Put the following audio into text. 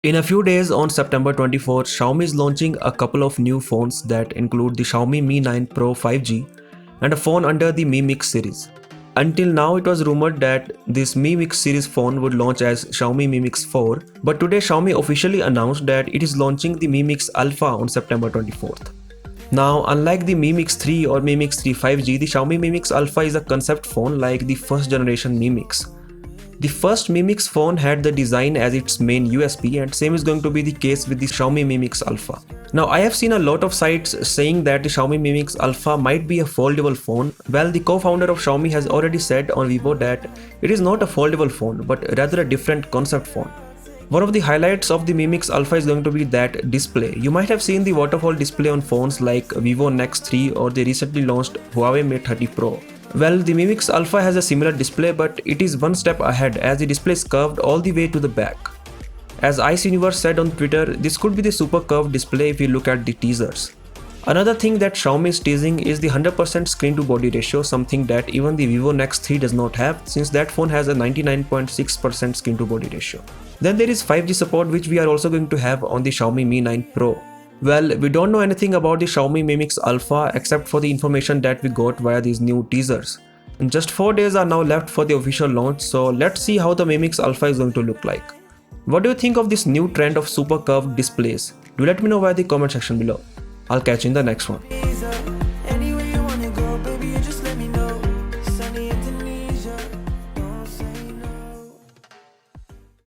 In a few days on September 24th, Xiaomi is launching a couple of new phones that include the Xiaomi Mi 9 Pro 5G and a phone under the Mi Mix series. Until now, it was rumored that this Mi Mix series phone would launch as Xiaomi Mi Mix 4, but today Xiaomi officially announced that it is launching the Mi Mix Alpha on September 24th. Now, unlike the Mi Mix 3 or Mi Mix 3 5G, the Xiaomi Mi Mix Alpha is a concept phone like the first generation Mi Mix. The first Mi Mix phone had the design as its main USP, and same is going to be the case with the Xiaomi Mi Mix Alpha. Now, I have seen a lot of sites saying that the Xiaomi Mi Mix Alpha might be a foldable phone. Well, the co-founder of Xiaomi has already said on Weibo that it is not a foldable phone, but rather a different concept phone. One of the highlights of the Mi Mix Alpha is going to be that display. You might have seen the waterfall display on phones like Vivo Nex 3 or the recently launched Huawei Mate 30 Pro. Well, the Mi Mix Alpha has a similar display, but it is one step ahead as the display is curved all the way to the back. As Ice Universe said on Twitter, this could be the super curved display if you look at the teasers. Another thing that Xiaomi is teasing is the 100% screen to body ratio, something that even the Vivo Nex 3 does not have, since that phone has a 99.6% screen to body ratio. Then there is 5G support, which we are also going to have on the Xiaomi Mi 9 Pro. Well, we don't know anything about the Xiaomi Mi Mix Alpha except for the information that we got via these new teasers. And just 4 days are now left for the official launch, so let's see how the Mi Mix Alpha is going to look like. What do you think of this new trend of super curved displays? Do let me know via the comment section below. I'll catch you in the next one.